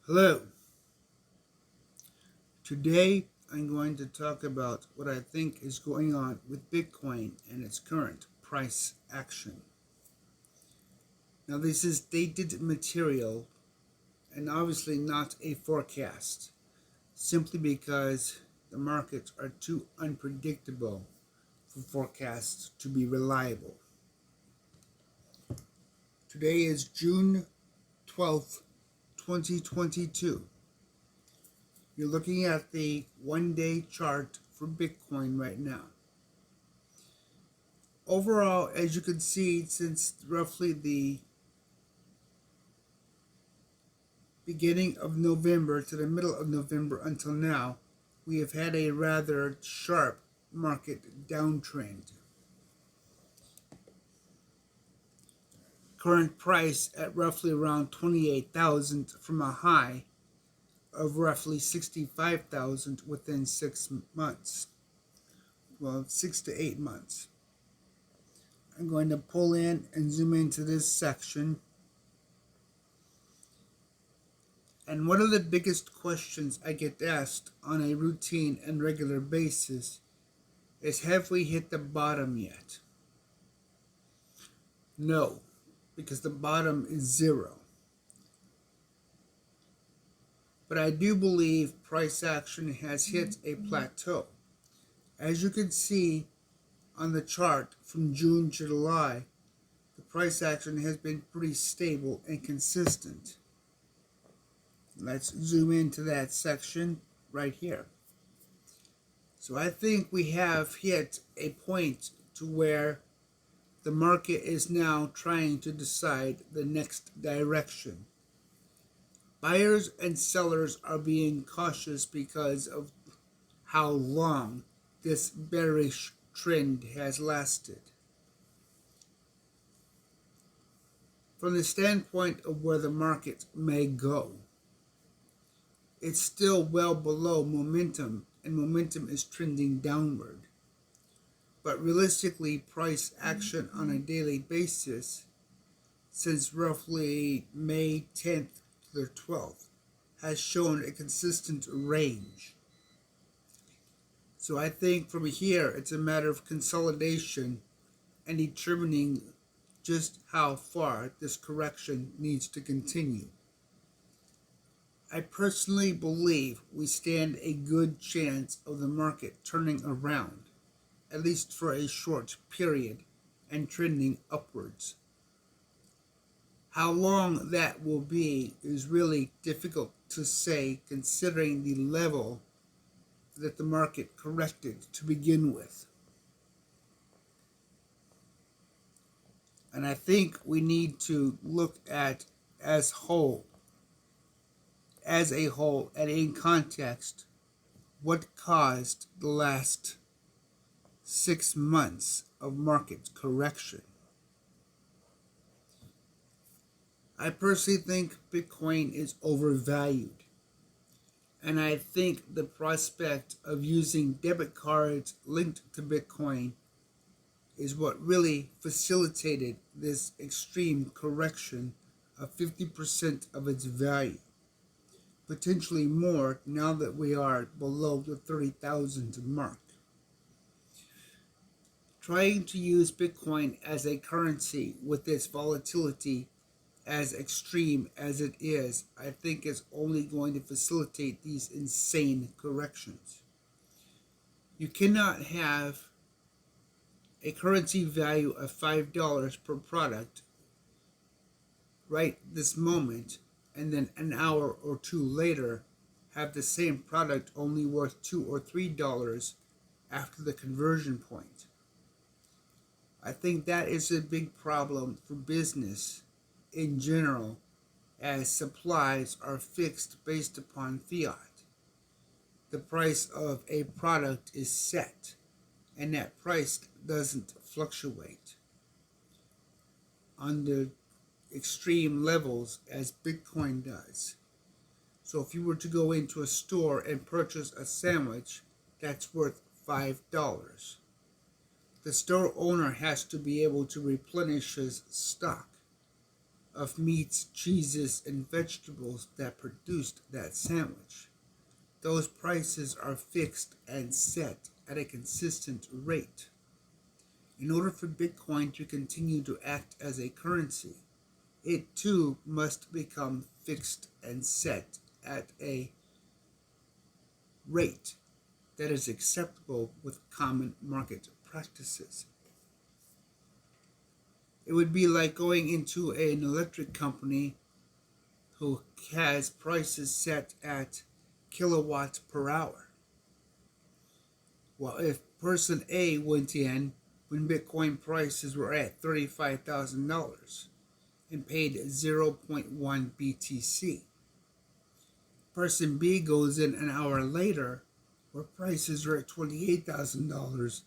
Hello. Today I'm going to talk about what I think is going on with Bitcoin and its current price action. Now, this is dated material and obviously not a forecast, simply because the markets are too unpredictable for forecasts to be reliable. Today is June 12th, 2022. You're looking at the one-day chart for Bitcoin right now. Overall, as you can see, since roughly the beginning of November to the middle of November until now, we have had a rather sharp market downtrend. Current price at roughly around 28,000 from a high of roughly 65,000 within 6 months. Well, 6 to 8 months. I'm going to pull in and zoom into this section. And one of the biggest questions I get asked on a routine and regular basis is, have we hit the bottom yet? No, because the bottom is 0. But I do believe price action has hit a plateau. As you can see on the chart from June to July, the price action has been pretty stable and consistent. Let's zoom into that section right here. So I think we have hit a point to where the market is now trying to decide the next direction. Buyers and sellers are being cautious because of how long this bearish trend has lasted. From the standpoint of where the market may go, it's still well below momentum, and momentum is trending downward. But realistically, price action on a daily basis since roughly May 10th to the 12th has shown a consistent range. So I think from here it's a matter of consolidation and determining just how far this correction needs to continue. I personally believe we stand a good chance of the market turning around, at least for a short period, and trending upwards. How long that will be is really difficult to say, considering the level that the market corrected to begin with. And I think we need to look at as a whole and in context what caused the last 6 months of market correction. I personally think Bitcoin is overvalued. And I think the prospect of using debit cards linked to Bitcoin is what really facilitated this extreme correction of 50% of its value. Potentially more now that we are below the 30,000 mark. Trying to use Bitcoin as a currency with its volatility as extreme as it is, I think is only going to facilitate these insane corrections. You cannot have a currency value of $5 per product right this moment, and then an hour or two later have the same product only worth $2 or $3 after the conversion point. I think that is a big problem for business in general, as supplies are fixed based upon fiat. The price of a product is set, and that price doesn't fluctuate on the extreme levels as Bitcoin does. So if you were to go into a store and purchase a sandwich that's worth $5, the store owner has to be able to replenish his stock. of meats, cheeses, and vegetables that produced that sandwich. Those prices are fixed and set at a consistent rate. In order for Bitcoin to continue to act as a currency, it too must become fixed and set at a rate that is acceptable with common market practices. It would be like going into an electric company who has prices set at kilowatts per hour. Well, if person A went in when Bitcoin prices were at $35,000 and paid 0.1 BTC, person B goes in an hour later where prices are at $28,000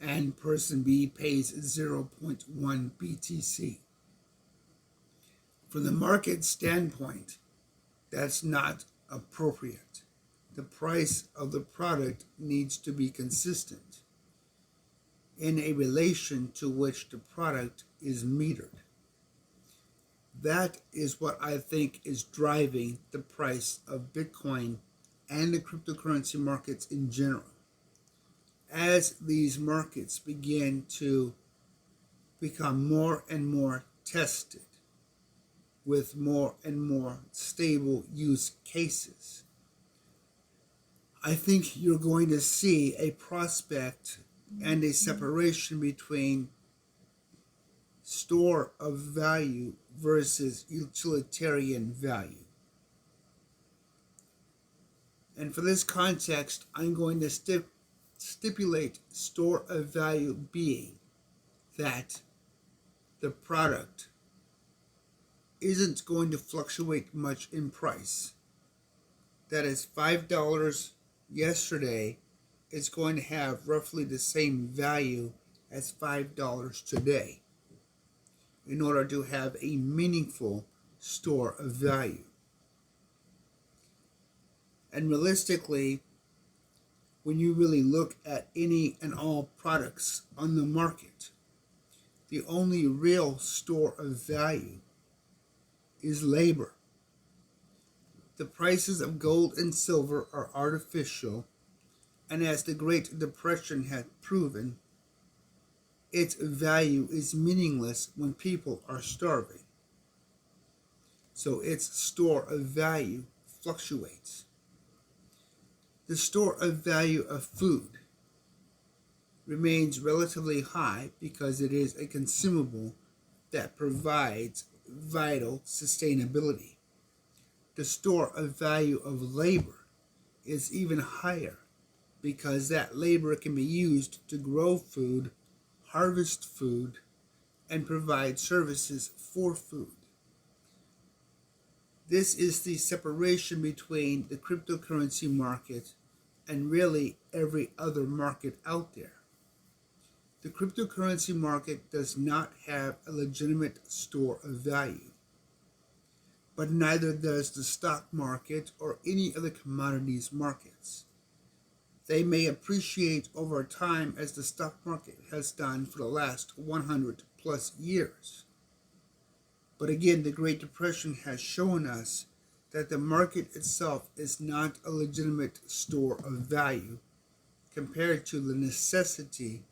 and person B pays 0.1 BTC. From the market standpoint, that's not appropriate. The price of the product needs to be consistent in a relation to which the product is metered. That is what I think is driving the price of Bitcoin and the cryptocurrency markets in general. As these markets begin to become more and more tested with more and more stable use cases, I think you're going to see a prospect and a separation between store of value versus utilitarian value. And for this context, I'm going to stipulate store of value being that the product isn't going to fluctuate much in price. That is, $5 yesterday is going to have roughly the same value as $5 today in order to have a meaningful store of value. And realistically, when you really look at any and all products on the market, the only real store of value is labor. The prices of gold and silver are artificial, and as the Great Depression had proven, its value is meaningless when people are starving. So its store of value fluctuates. The store of value of food remains relatively high because it is a consumable that provides vital sustainability. The store of value of labor is even higher because that labor can be used to grow food, harvest food, and provide services for food. This is the separation between the cryptocurrency market and really every other market out there. The cryptocurrency market does not have a legitimate store of value, but neither does the stock market or any other commodities markets. They may appreciate over time as the stock market has done for the last 100 plus years. But again, the Great Depression has shown us that the market itself is not a legitimate store of value compared to the necessity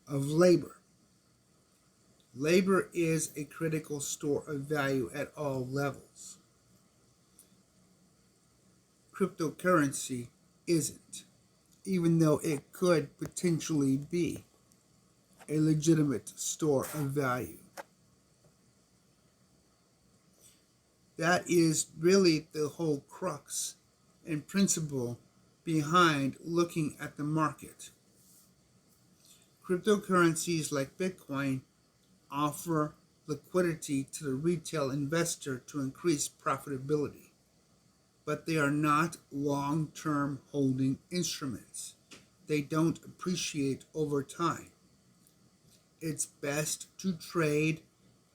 of labor. Labor is a critical store of value at all levels. Cryptocurrency isn't, even though it could potentially be a legitimate store of value. That is really the whole crux and principle behind looking at the market. Cryptocurrencies like Bitcoin offer liquidity to the retail investor to increase profitability, but they are not long-term holding instruments. They don't appreciate over time. It's best to trade,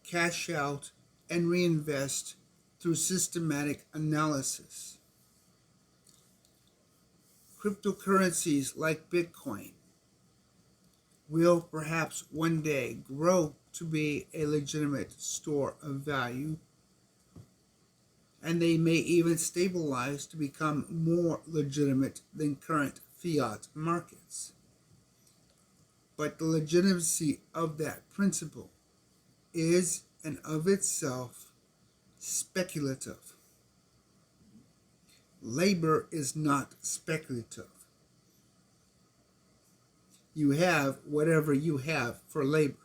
cash out, and reinvest through systematic analysis. Cryptocurrencies like Bitcoin will perhaps one day grow to be a legitimate store of value, and they may even stabilize to become more legitimate than current fiat markets. But the legitimacy of that principle is and of itself speculative. Labor is not speculative. You have whatever you have for labor.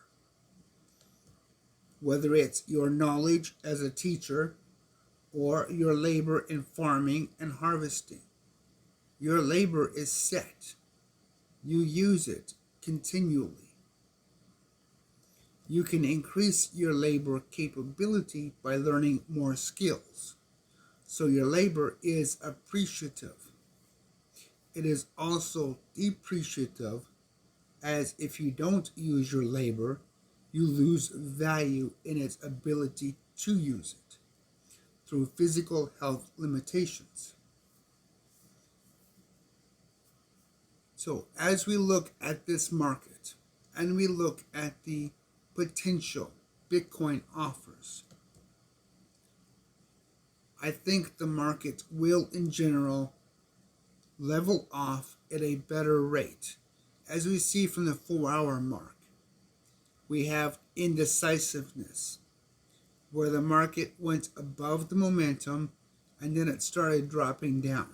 Whether it's your knowledge as a teacher or your labor in farming and harvesting. Your labor is set. You use it continually. You can increase your labor capability by learning more skills. So your labor is appreciative. It is also depreciative, as if you don't use your labor, you lose value in its ability to use it through physical health limitations. So as we look at this market and we look at the potential Bitcoin offers, I think the market will in general level off at a better rate. As we see from the 4-hour mark, we have indecisiveness, where the market went above the momentum and then it started dropping down.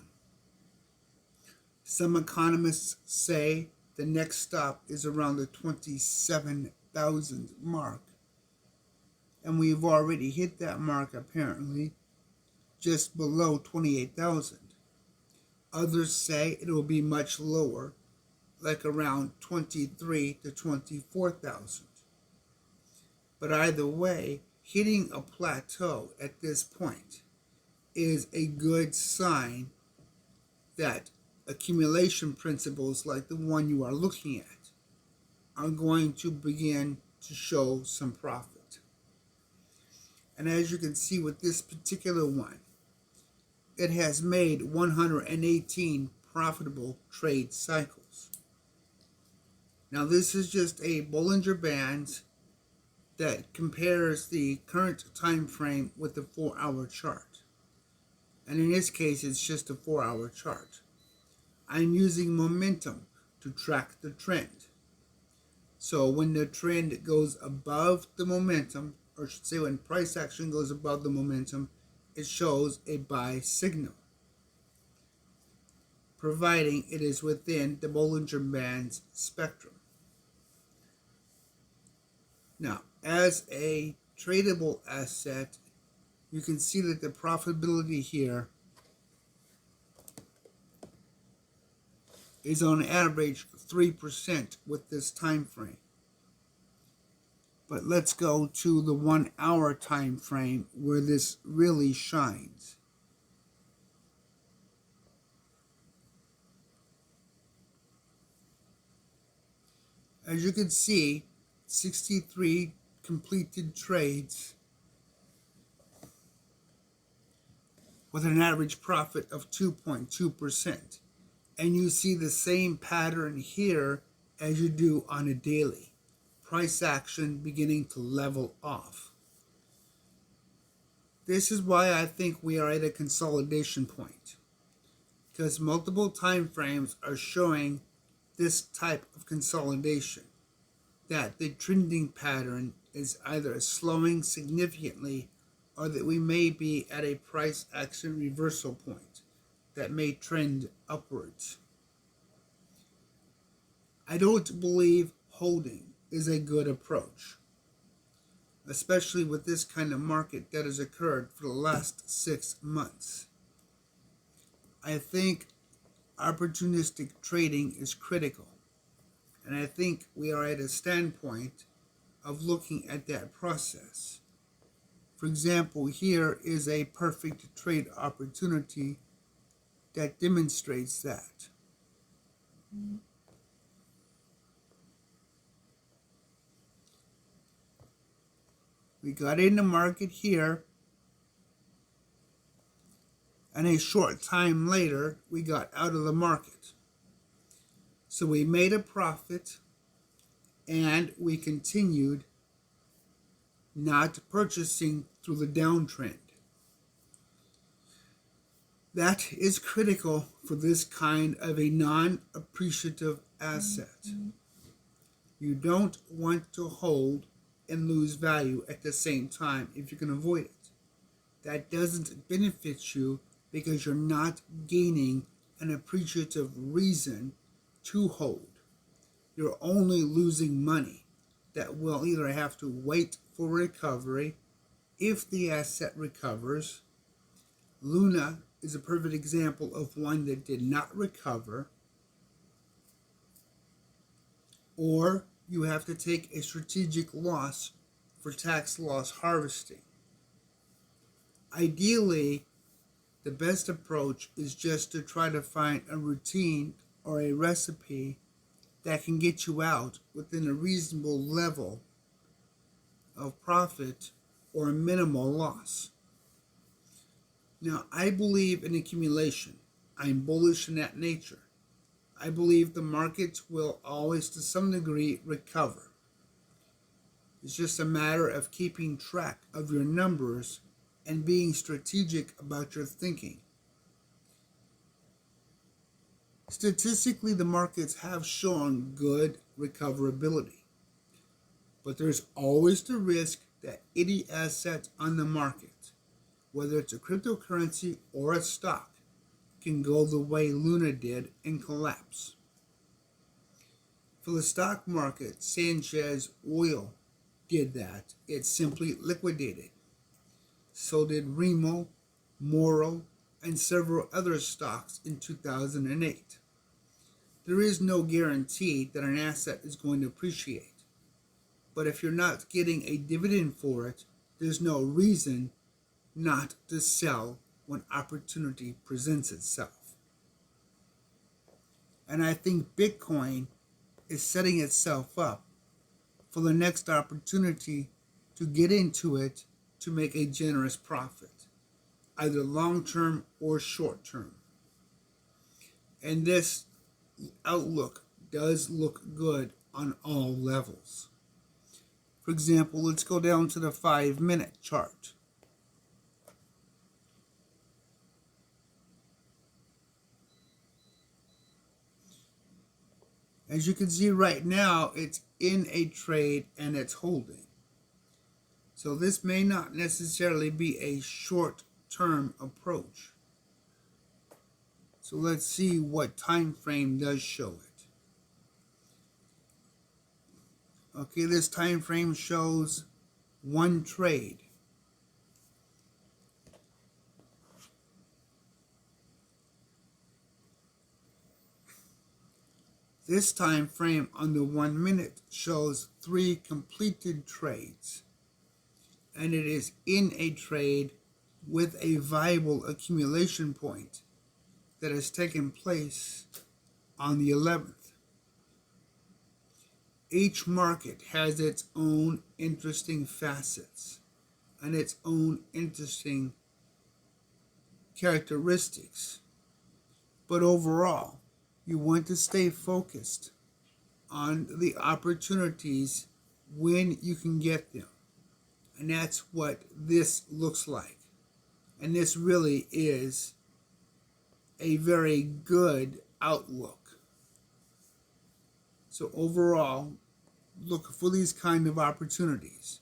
Some economists say the next stop is around the 27,000 mark, and we've already hit that mark apparently just below 28,000. Others say it will be much lower, like around 23 to 24,000. But either way, hitting a plateau at this point is a good sign that accumulation principles like the one you are looking at are going to begin to show some profit. And as you can see with this particular one, it has made 118 profitable trade cycles. Now this is just a Bollinger Band that compares the current time frame with the 4-hour chart. And in this case, it's just a 4-hour chart. I'm using momentum to track the trend. So when the trend goes above the momentum, or I should say when price action goes above the momentum, it shows a buy signal, providing it is within the Bollinger Band's spectrum. Now, as a tradable asset, you can see that the profitability here is on average 3% with this time frame. But let's go to the 1-hour time frame where this really shines. As you can see, 63 completed trades with an average profit of 2.2%. And you see the same pattern here as you do on a daily. Price action beginning to level off. This is why I think we are at a consolidation point, because multiple time frames are showing this type of consolidation, that the trending pattern is either slowing significantly or that we may be at a price action reversal point that may trend upwards. I don't believe holding is a good approach, especially with this kind of market that has occurred for the last 6 months. I think opportunistic trading is critical, and I think we are at a standpoint of looking at that process. For example, here is a perfect trade opportunity that demonstrates that. We got in the market here, and a short time later, we got out of the market. So we made a profit, and we continued not purchasing through the downtrend. That is critical for this kind of a non-appreciative asset. You don't want to hold and lose value at the same time if you can avoid it. That doesn't benefit you because you're not gaining an appreciative reason to hold. You're only losing money that will either have to wait for recovery if the asset recovers. Luna is a perfect example of one that did not recover, or you have to take a strategic loss for tax loss harvesting. Ideally, the best approach is just to try to find a routine or a recipe that can get you out within a reasonable level of profit or a minimal loss. Now, I believe in accumulation. I'm bullish in that nature. I believe the markets will always, to some degree, recover. It's just a matter of keeping track of your numbers and being strategic about your thinking. Statistically, the markets have shown good recoverability, but there's always the risk that any asset on the market, whether it's a cryptocurrency or a stock, can go the way Luna did and collapse. For the stock market, Sanchez Oil did that. It simply liquidated. So did Remo, Moro, and several other stocks in 2008. There is no guarantee that an asset is going to appreciate. But if you're not getting a dividend for it, there's no reason not to sell when opportunity presents itself. And I think Bitcoin is setting itself up for the next opportunity to get into it to make a generous profit, either long-term or short-term. And this outlook does look good on all levels. For example, let's go down to the 5-minute chart. As you can see right now, it's in a trade and it's holding. So this may not necessarily be a short-term approach. So let's see what time frame does show it. Okay, this time frame shows one trade. This time frame on the 1 minute shows 3 completed trades, and it is in a trade with a viable accumulation point that has taken place on the 11th. Each market has its own interesting facets and its own interesting characteristics, but overall, you want to stay focused on the opportunities when you can get them. And that's what this looks like. And this really is a very good outlook. So overall, look for these kind of opportunities.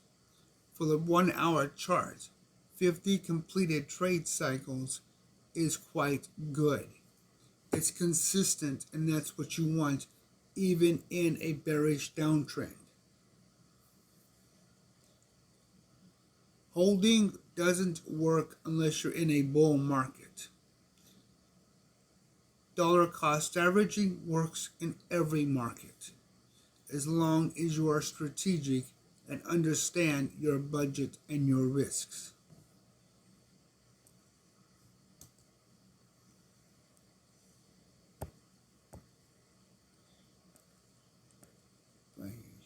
For the 1 hour chart, 50 completed trade cycles is quite good. It's consistent, and that's what you want even in a bearish downtrend. Holding doesn't work unless you're in a bull market. Dollar cost averaging works in every market, as long as you are strategic and understand your budget and your risks.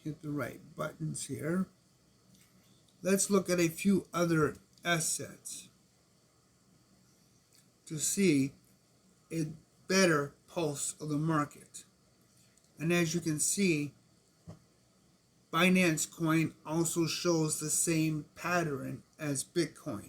Hit the right buttons here. Let's look at a few other assets to see a better pulse of the market. And as you can see, Binance coin also shows the same pattern as Bitcoin.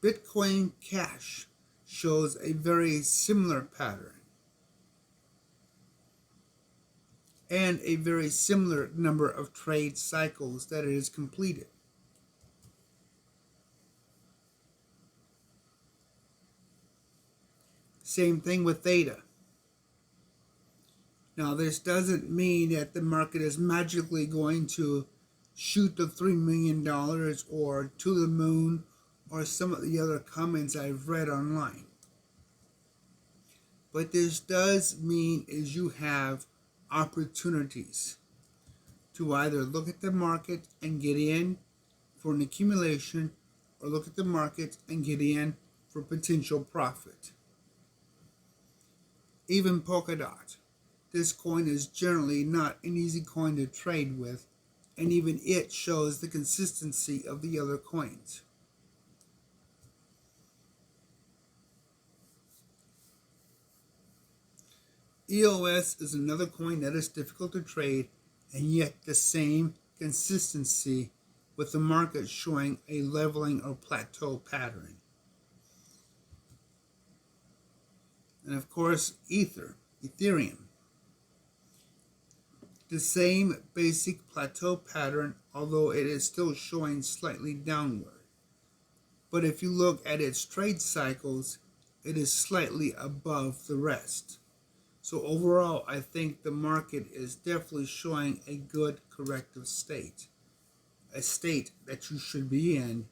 Bitcoin Cash shows a very similar pattern and a very similar number of trade cycles that it has completed. Same thing with Theta. Now, this doesn't mean that the market is magically going to shoot the $3 million or to the moon or some of the other comments I've read online. But this does mean is you have opportunities to either look at the market and get in for an accumulation or look at the market and get in for potential profit. Even Polkadot. This coin is generally not an easy coin to trade with, and even it shows the consistency of the other coins. EOS is another coin that is difficult to trade, and yet the same consistency with the market showing a leveling or plateau pattern. And of course, Ethereum. The same basic plateau pattern, although it is still showing slightly downward. But if you look at its trade cycles, it is slightly above the rest. So overall, I think the market is definitely showing a good corrective state. A state that you should be in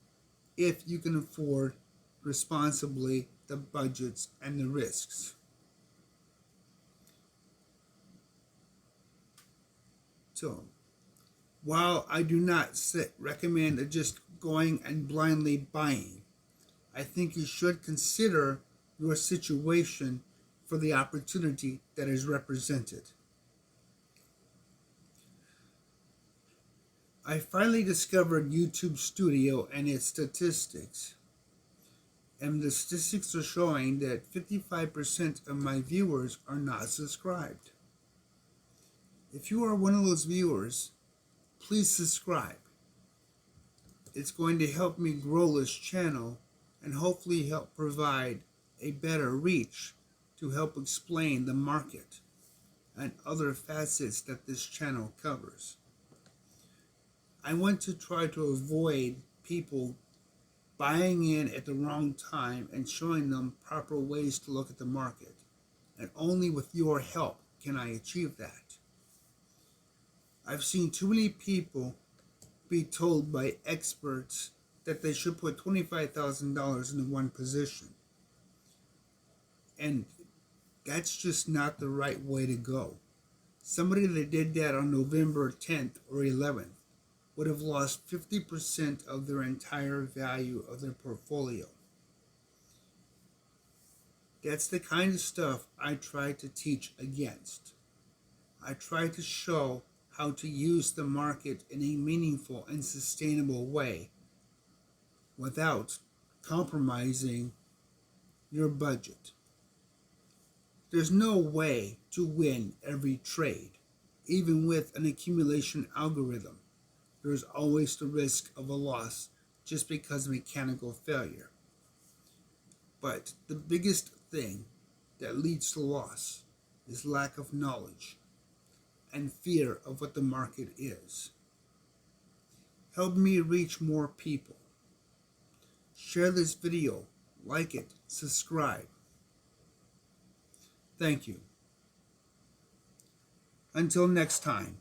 if you can afford responsibly the budgets and the risks. So, while I do not recommend just going and blindly buying, I think you should consider your situation for the opportunity that is represented. I finally discovered YouTube Studio and its statistics. And the statistics are showing that 55% of my viewers are not subscribed. If you are one of those viewers, please subscribe. It's going to help me grow this channel and hopefully help provide a better reach to help explain the market and other facets that this channel covers. I want to try to avoid people buying in at the wrong time and showing them proper ways to look at the market. And only with your help can I achieve that. I've seen too many people be told by experts that they should put $25,000 into one position. And that's just not the right way to go. Somebody that did that on November 10th or 11th would have lost 50% of their entire value of their portfolio. That's the kind of stuff I try to teach against. I try to show how to use the market in a meaningful and sustainable way without compromising your budget. There's no way to win every trade, even with an accumulation algorithm. There's always the risk of a loss just because of mechanical failure. But the biggest thing that leads to loss is lack of knowledge and fear of what the market is. Help me reach more people. Share this video, like it, subscribe. Thank you. Until next time.